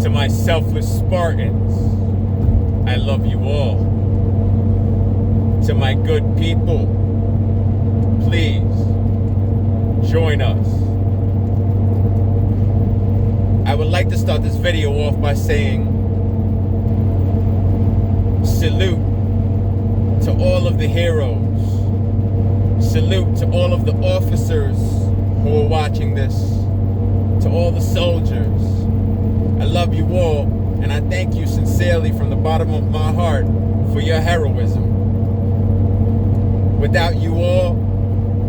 To my selfless Spartans, I love you all. To my good people, please join us. I would like to start this video off by saying salute to all of the heroes. Salute to all of the officers who are watching this. To all the soldiers. I love you all, and I thank you sincerely from the bottom of my heart for your heroism. Without you all,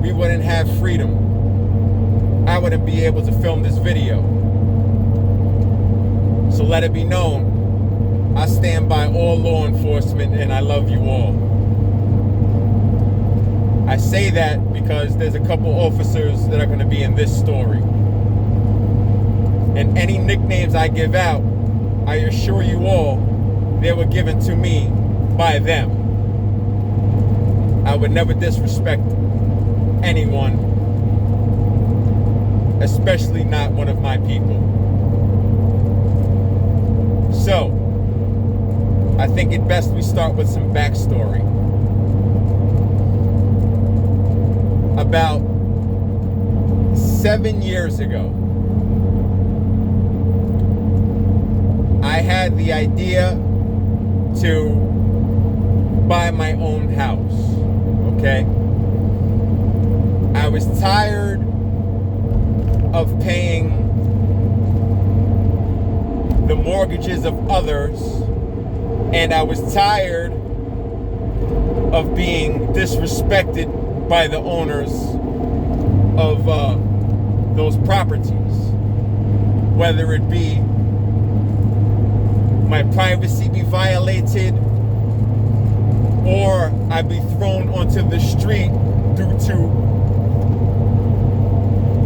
we wouldn't have freedom. I wouldn't be able to film this video. So let it be known, I stand by all law enforcement and I love you all. I say that because there's a couple officers that are going to be in this story. And any nicknames I give out, I assure you all, they were given to me by them. I would never disrespect anyone, especially not one of my people. So, I think it best we start with some backstory. About 7 years ago, I had the idea to buy my own house, okay? I was tired of paying the mortgages of others, and I was tired of being disrespected by the owners of those properties, whether it be my privacy be violated or I be thrown onto the street due to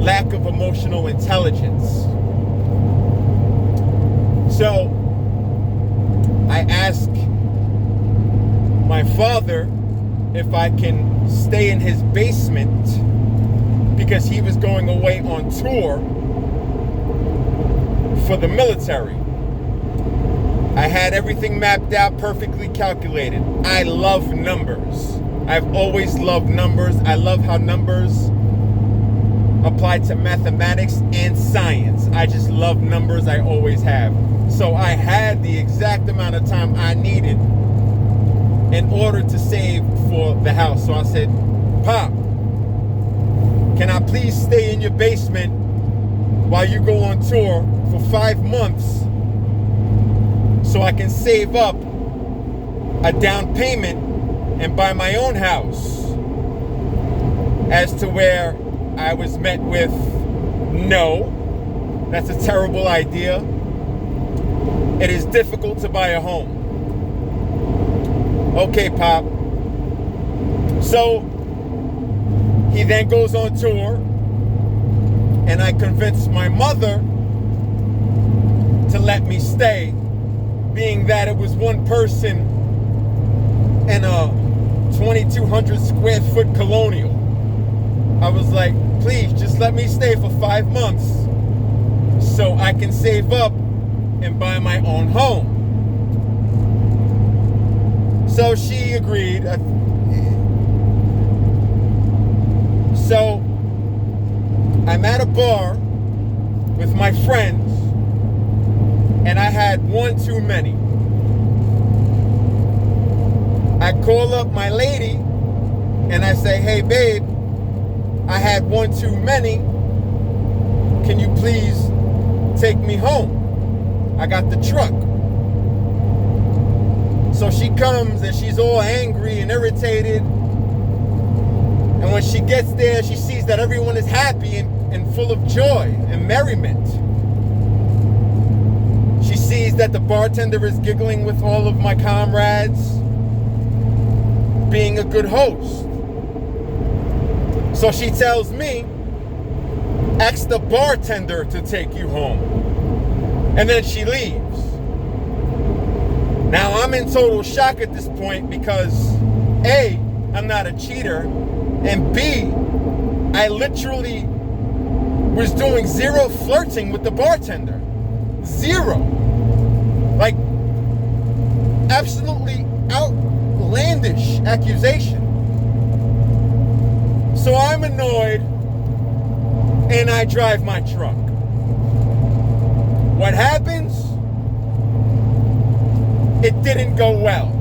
lack of emotional intelligence. So I asked my father if I can stay in his basement because he was going away on tour for the military. I had everything mapped out, perfectly calculated. I love numbers. I've always loved numbers. I love how numbers apply to mathematics and science. I just love numbers. I always have. So I had the exact amount of time I needed in order to save for the house. So I said, Pop, can I please stay in your basement while you go on tour for 5 months so I can save up a down payment and buy my own house? As to where I was met with, no, that's a terrible idea. It is difficult to buy a home. Okay, Pop. So he then goes on tour, and I convinced my mother to let me stay, being that it was one person in a 2,200 square foot colonial. I was like, please, just let me stay for 5 months so I can save up and buy my own home. So she agreed. So I'm at a bar with my friends, and I had one too many. I call up my lady and I say, hey babe, I had one too many. Can you please take me home? I got the truck. So she comes and she's all angry and irritated. And when she gets there, she sees that everyone is happy and full of joy and merriment. She sees that the bartender is giggling with all of my comrades, being a good host. So she tells me, ask the bartender to take you home. And then she leaves. Now I'm in total shock at this point because A, I'm not a cheater, and B, I literally was doing zero flirting with the bartender. Zero. Like, absolutely outlandish accusation. So I'm annoyed and I drive my truck. What happens? It didn't go well.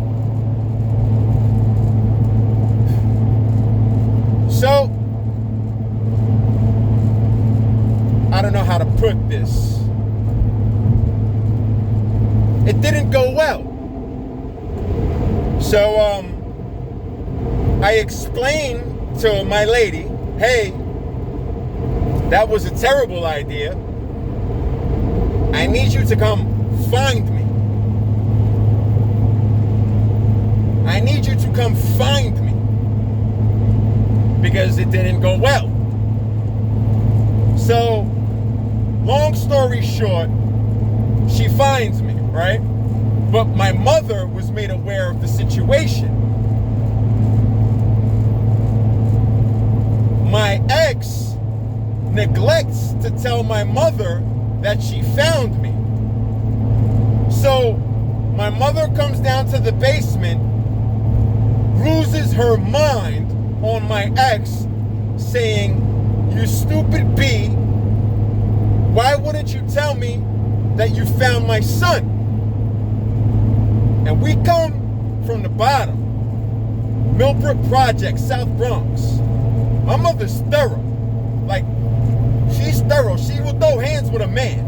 So, I don't know how to put this. It didn't go well. So, I explained to my lady, hey, that was a terrible idea. I need you to come find me. I need you to come find me. Because it didn't go well. So, long story short, she finds me, right? But my mother was made aware of the situation. My ex neglects to tell my mother that she found me. So, my mother comes down to the basement, loses her mind on my ex, saying, "You stupid B, why wouldn't you tell me that you found my son?" And we come from the bottom. Millbrook Project, South Bronx. My mother's thorough. Like, she's thorough. She will throw hands with a man.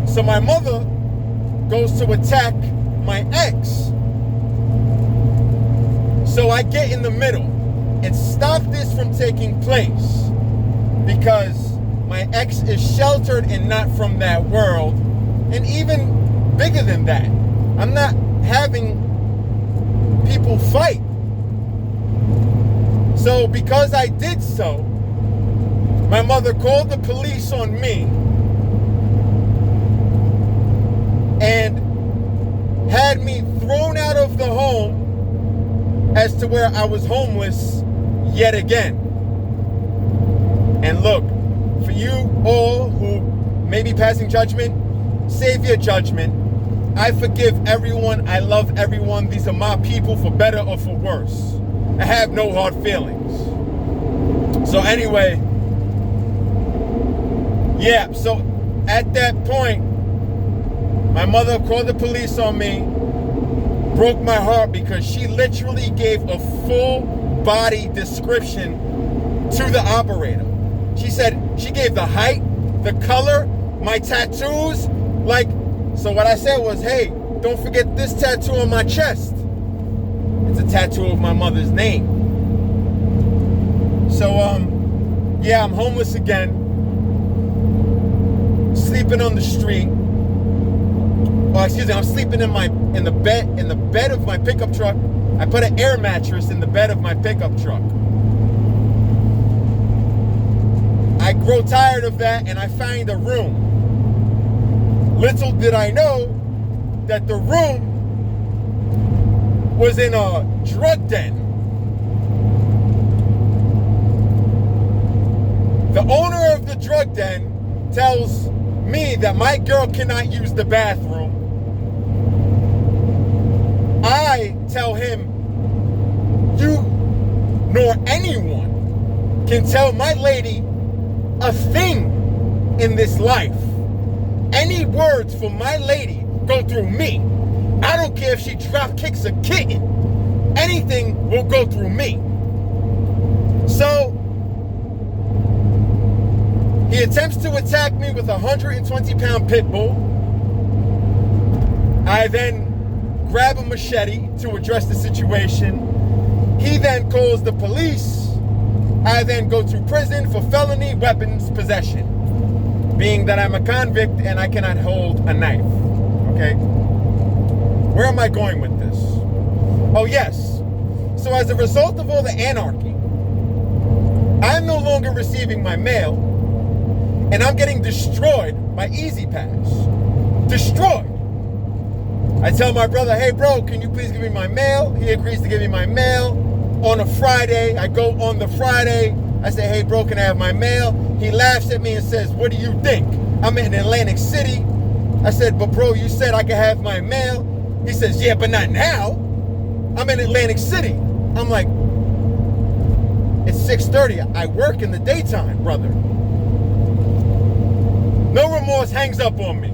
So my mother goes to attack my ex. So I get in the middle and stop this from taking place, because my ex is sheltered and not from that world. And even bigger than that, I'm not having people fight. So because I did so, my mother called the police on me and had me thrown out of the home as to where I was homeless yet again. And look, for you all who may be passing judgment, save your judgment. I forgive everyone. I love everyone. These are my people, for better or for worse. I have no hard feelings. So anyway, yeah, so at that point, my mother called the police on me, broke my heart, because she literally gave a full body description to the operator. She said she gave the height, the color, my tattoos. Like, so what I said was, hey, don't forget this tattoo on my chest. It's a tattoo of my mother's name. So, yeah, I'm homeless again. Sleeping on the street. Oh, excuse me, I'm sleeping in the bed of my pickup truck. I put an air mattress in the bed of my pickup truck. I grow tired of that and I find a room. Little did I know that the room was in a drug den. The owner of the drug den tells me that my girl cannot use the bathroom. I tell him, you nor anyone can tell my lady a thing in this life. Any words from my lady go through me. I don't care if she drop kicks a kitten. Anything will go through me. So he attempts to attack me with a 120-pound pit bull. I then grab a machete to address the situation. He then calls the police. I then go to prison for felony weapons possession, being that I'm a convict and I cannot hold a knife. Okay? Where am I going with this? Oh, yes. So as a result of all the anarchy, I'm no longer receiving my mail, and I'm getting destroyed by E-ZPass. Destroyed. I tell my brother, hey bro, can you please give me my mail? He agrees to give me my mail on a Friday. I go on the Friday. I say, hey bro, can I have my mail? He laughs at me and says, what do you think? I'm in Atlantic City. I said, but bro, you said I could have my mail. He says, yeah, but not now. I'm in Atlantic City. I'm like, it's 6:30. I work in the daytime, brother. No remorse hangs up on me.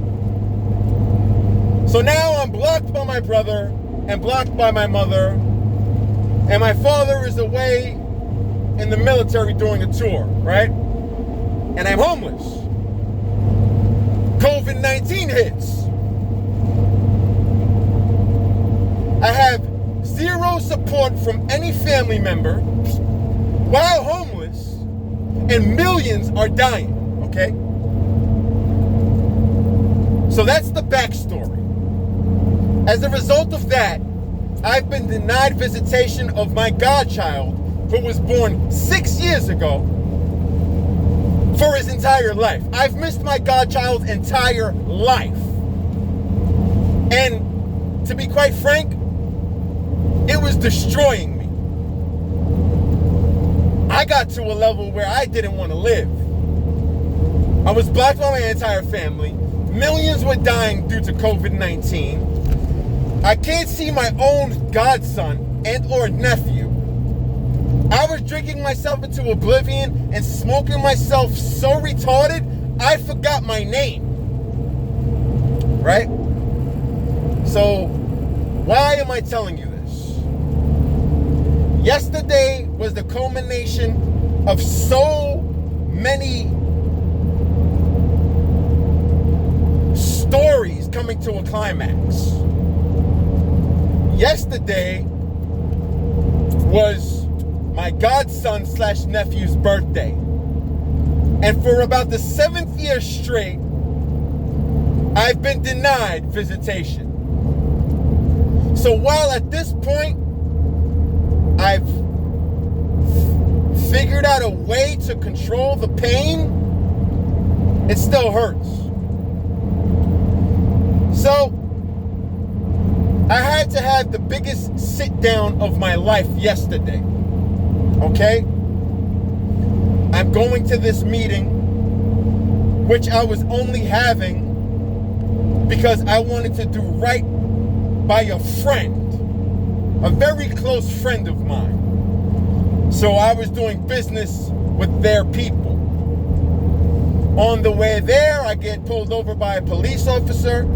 So now I'm blocked by my brother and blocked by my mother. And my father is away in the military doing a tour, right? And I'm homeless. COVID-19 hits. I have zero support from any family member while homeless, and millions are dying, okay? So that's the backstory. As a result of that, I've been denied visitation of my godchild, who was born 6 years ago, for his entire life. I've missed my godchild's entire life. And to be quite frank, it was destroying me. I got to a level where I didn't want to live. I was blocked by my entire family. Millions were dying due to COVID-19. I can't see my own godson and or nephew. I was drinking myself into oblivion and smoking myself so retarded, I forgot my name. Right? So, why am I telling you this? Yesterday was the culmination of so many stories coming to a climax. Yesterday was my godson / nephew's birthday. And for about the 7th year straight, I've been denied visitation. So while at this point, I've figured out a way to control the pain, it still hurts. So, I had to have the biggest sit down of my life yesterday. Okay? I'm going to this meeting, which I was only having because I wanted to do right by a friend, a very close friend of mine. So I was doing business with their people. On the way there, I get pulled over by a police officer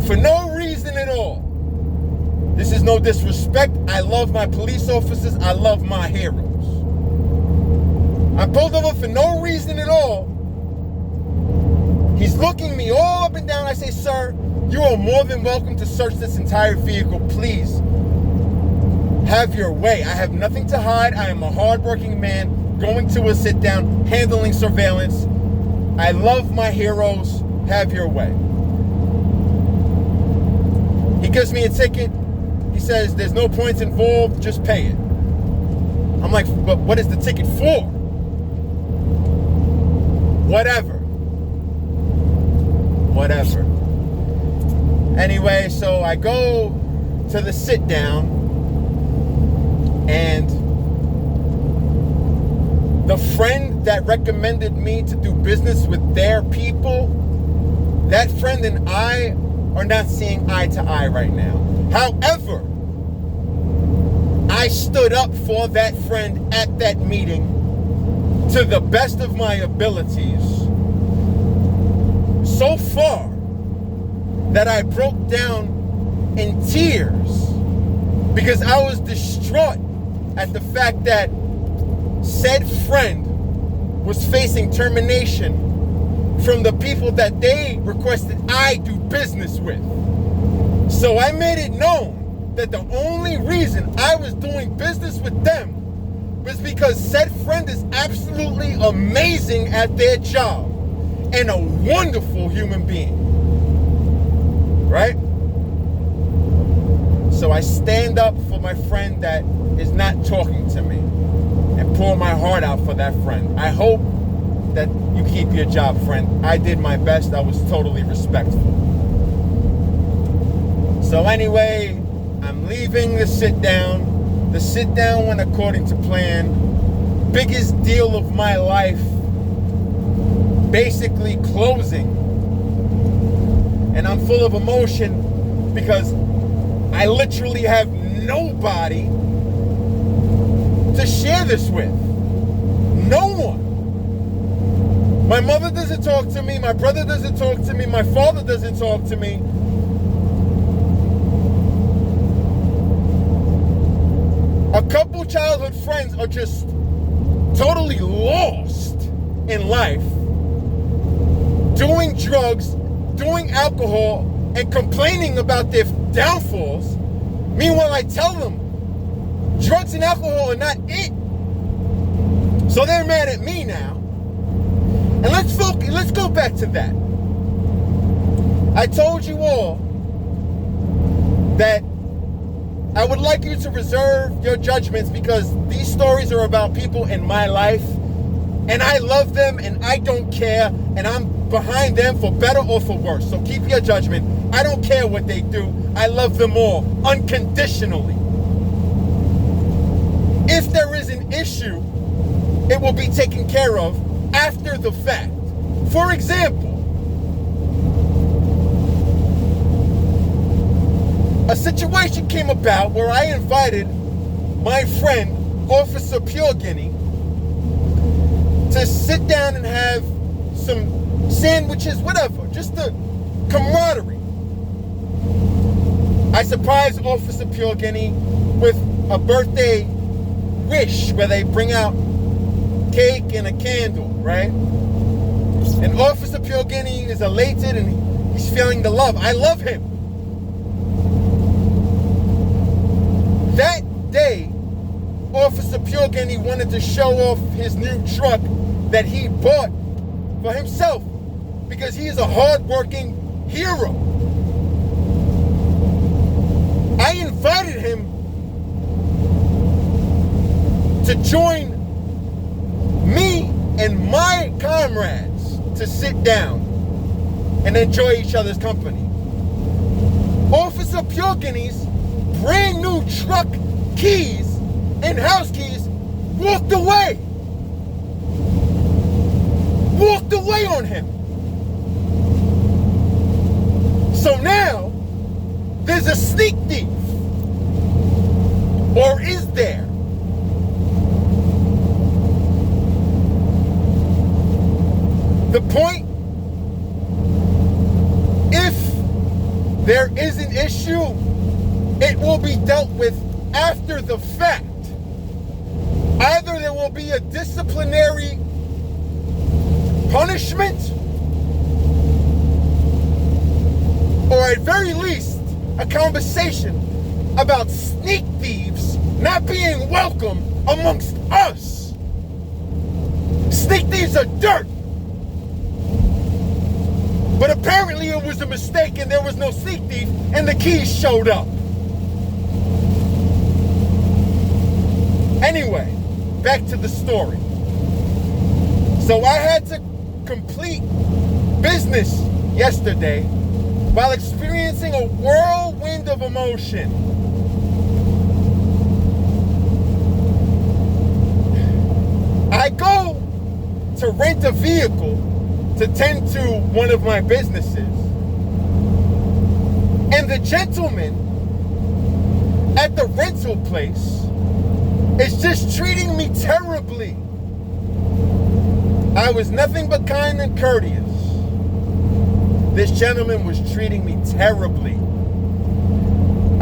for no reason at all. This is no disrespect. I love my police officers. I love my heroes. I'm pulled over for no reason at all. He's looking me all up and down. I say, sir, you are more than welcome to search this entire vehicle. Please, have your way. I have nothing to hide. I am a hardworking man going to a sit down, handling surveillance. I love my heroes. Have your way. He gives me a ticket. He says, there's no points involved, just pay it. I'm like, but what is the ticket for? Whatever. Anyway, so I go to the sit down, and the friend that recommended me to do business with their people, that friend and I are not seeing eye to eye right now. However, I stood up for that friend at that meeting to the best of my abilities. So far that I broke down in tears because I was distraught at the fact that said friend was facing termination from the people that they requested I do business with. So I made it known that the only reason I was doing business with them was because said friend is absolutely amazing at their job and a wonderful human being. Right? So I stand up for my friend that is not talking to me and pour my heart out for that friend. I hope that you keep your job, friend. I did my best. I was totally respectful. So anyway, I'm leaving the sit down. The sit down went according to plan. Biggest deal of my life. Basically closing And I'm full of emotion because I literally have nobody to share this with. No one. My mother doesn't talk to me. My brother doesn't talk to me. My father doesn't talk to me. A couple childhood friends are just totally lost in life, doing drugs, doing alcohol, and complaining about their downfalls. Meanwhile, I tell them drugs and alcohol are not it. So they're mad at me now. And let's go back to that. I told you all that I would like you to reserve your judgments because these stories are about people in my life, and I love them and I don't care, and I'm behind them for better or for worse. So keep your judgment. I don't care what they do. I love them all unconditionally. If there is an issue, it will be taken care of after the fact. For example, a situation came about where I invited my friend, Officer Pure Guinea, to sit down and have some sandwiches, whatever, just the camaraderie. I surprised Officer Pure Guinea with a birthday wish where they bring out cake and a candle, right? And Officer Pure Guinea is elated and he's feeling the love. I love him. That day, Officer Pure Guinea wanted to show off his new truck that he bought for himself because he is a hard-working hero. I invited him to join me and my comrades to sit down and enjoy each other's company. Officer Pure Guinea's brand new truck keys and house keys walked away on him. So now there's a sneak thief, or is there? The point, if there is an issue, it will be dealt with after the fact. Either there will be a disciplinary punishment, or at very least, a conversation about sneak thieves not being welcome amongst us. Sneak thieves are dirt. But apparently it was a mistake and there was no sneak thief and the keys showed up. Anyway, back to the story. So I had to complete business yesterday while experiencing a whirlwind of emotion. I go to rent a vehicle to tend to one of my businesses, and the gentleman at the rental place is just treating me terribly. I was nothing but kind and courteous. This gentleman was treating me terribly.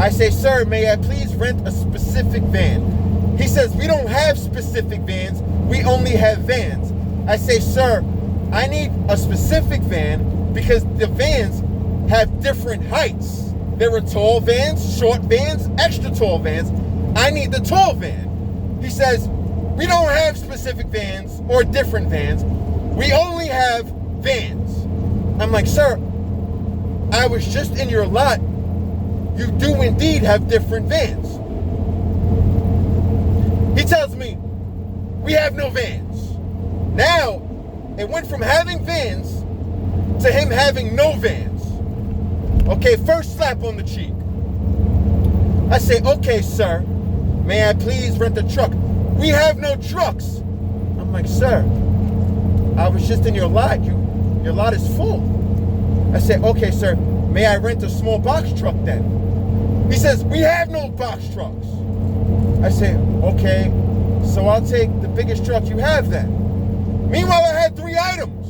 I say, sir, may I please rent a specific van? He says, we don't have specific vans, we only have vans. I say, sir, I need a specific van because the vans have different heights. There are tall vans, short vans, extra tall vans. I need the tall van. He says, we don't have specific vans or different vans. We only have vans. I'm like, sir, I was just in your lot. You do indeed have different vans. He tells me, we have no vans. Now, it went from having vans to him having no vans. Okay, first slap on the cheek. I say, okay, sir, may I please rent a truck? We have no trucks. I'm like, sir, I was just in your lot. Your lot is full. I say, okay, sir, may I rent a small box truck then? He says, we have no box trucks. I say, okay, so I'll take the biggest truck you have then. Meanwhile, I had 3 items.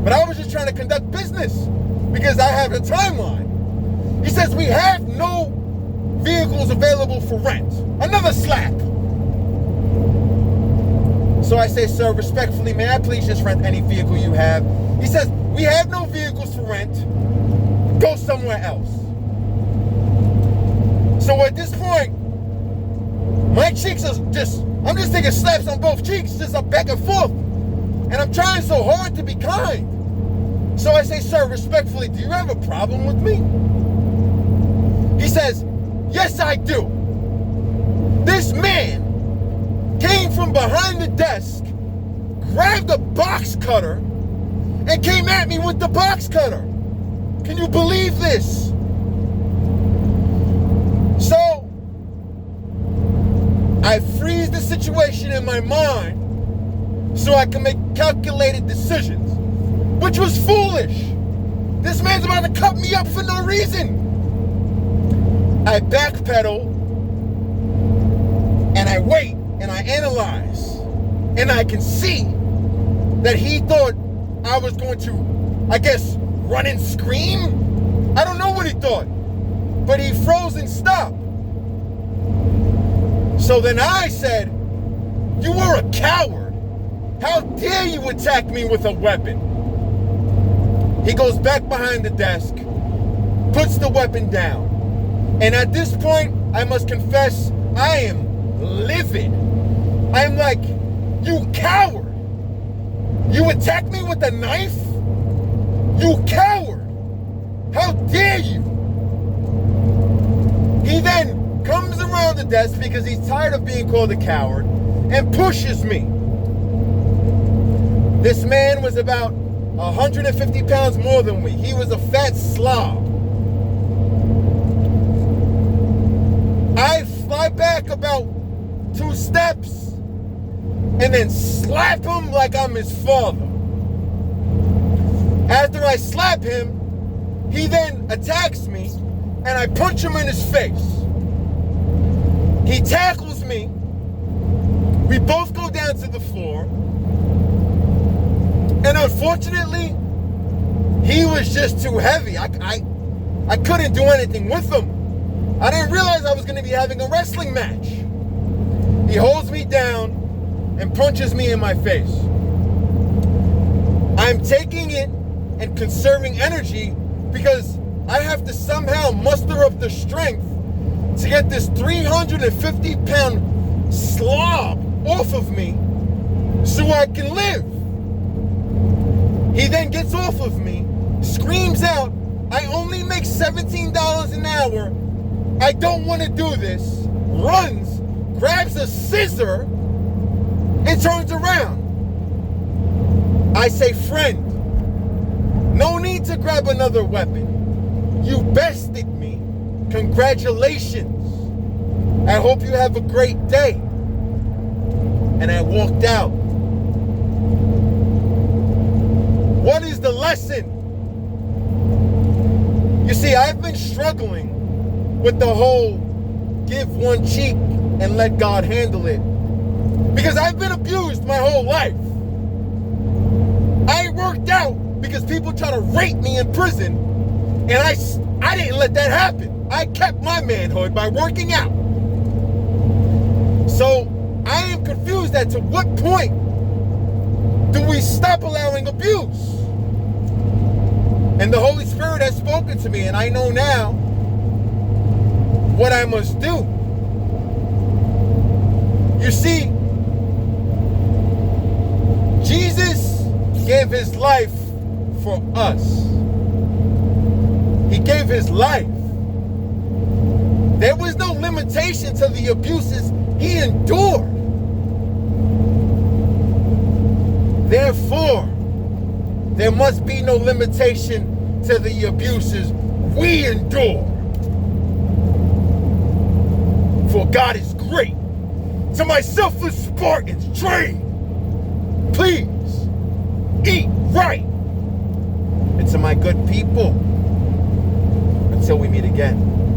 But I was just trying to conduct business because I have a timeline. He says, we have no vehicles available for rent. Another slap. So I say, sir, respectfully, may I please just rent any vehicle you have? He says, we have no vehicles for rent. Go somewhere else. So at this point, my cheeks are I'm just taking slaps on both cheeks, just up back and forth. And I'm trying so hard to be kind. So I say, sir, respectfully, do you have a problem with me? He says, yes, I do. This man came from behind the desk, grabbed a box cutter, and came at me with the box cutter. Can you believe this? So, I freeze the situation in my mind so I can make calculated decisions, which was foolish. This man's about to cut me up for no reason. I backpedal, and I wait, and I analyze, and I can see that he thought I was going to, I guess, run and scream? I don't know what he thought, but he froze and stopped. So then I said, you were a coward. How dare you attack me with a weapon? He goes back behind the desk, puts the weapon down. And at this point, I must confess, I am livid. I'm like, you coward. You attack me with a knife? You coward. How dare you? He then comes around the desk because he's tired of being called a coward and pushes me. This man was about 150 pounds more than me. He was a fat slob. I fly back about 2 steps and then slap him like I'm his father. After I slap him, he then attacks me and I punch him in his face. He tackles me. We both go down to the floor. And unfortunately, he was just too heavy. I couldn't do anything with him. I didn't realize I was going to be having a wrestling match. He holds me down and punches me in my face. I'm taking it and conserving energy because I have to somehow muster up the strength to get this 350-pound slob off of me so I can live. He then gets off of me, screams out, I only make $17 an hour. I don't want to do this. Runs, grabs a scissor, and turns around. I say, friend, no need to grab another weapon. You bested me. Congratulations. I hope you have a great day. And I walked out. What is the lesson? You see, I've been struggling with the whole give one cheek and let God handle it. Because I've been abused my whole life. I worked out because people try to rape me in prison, and I didn't let that happen. I kept my manhood by working out. So I am confused as to what point do we stop allowing abuse? And the Holy Spirit has spoken to me, and I know now what I must do. You see, Jesus gave his life for us. He gave his life. There was no limitation to the abuses he endured. Therefore, there must be no limitation to the abuses we endure. For God is great. To my selfless Spartans, train. Please, eat right. And to my good people, again.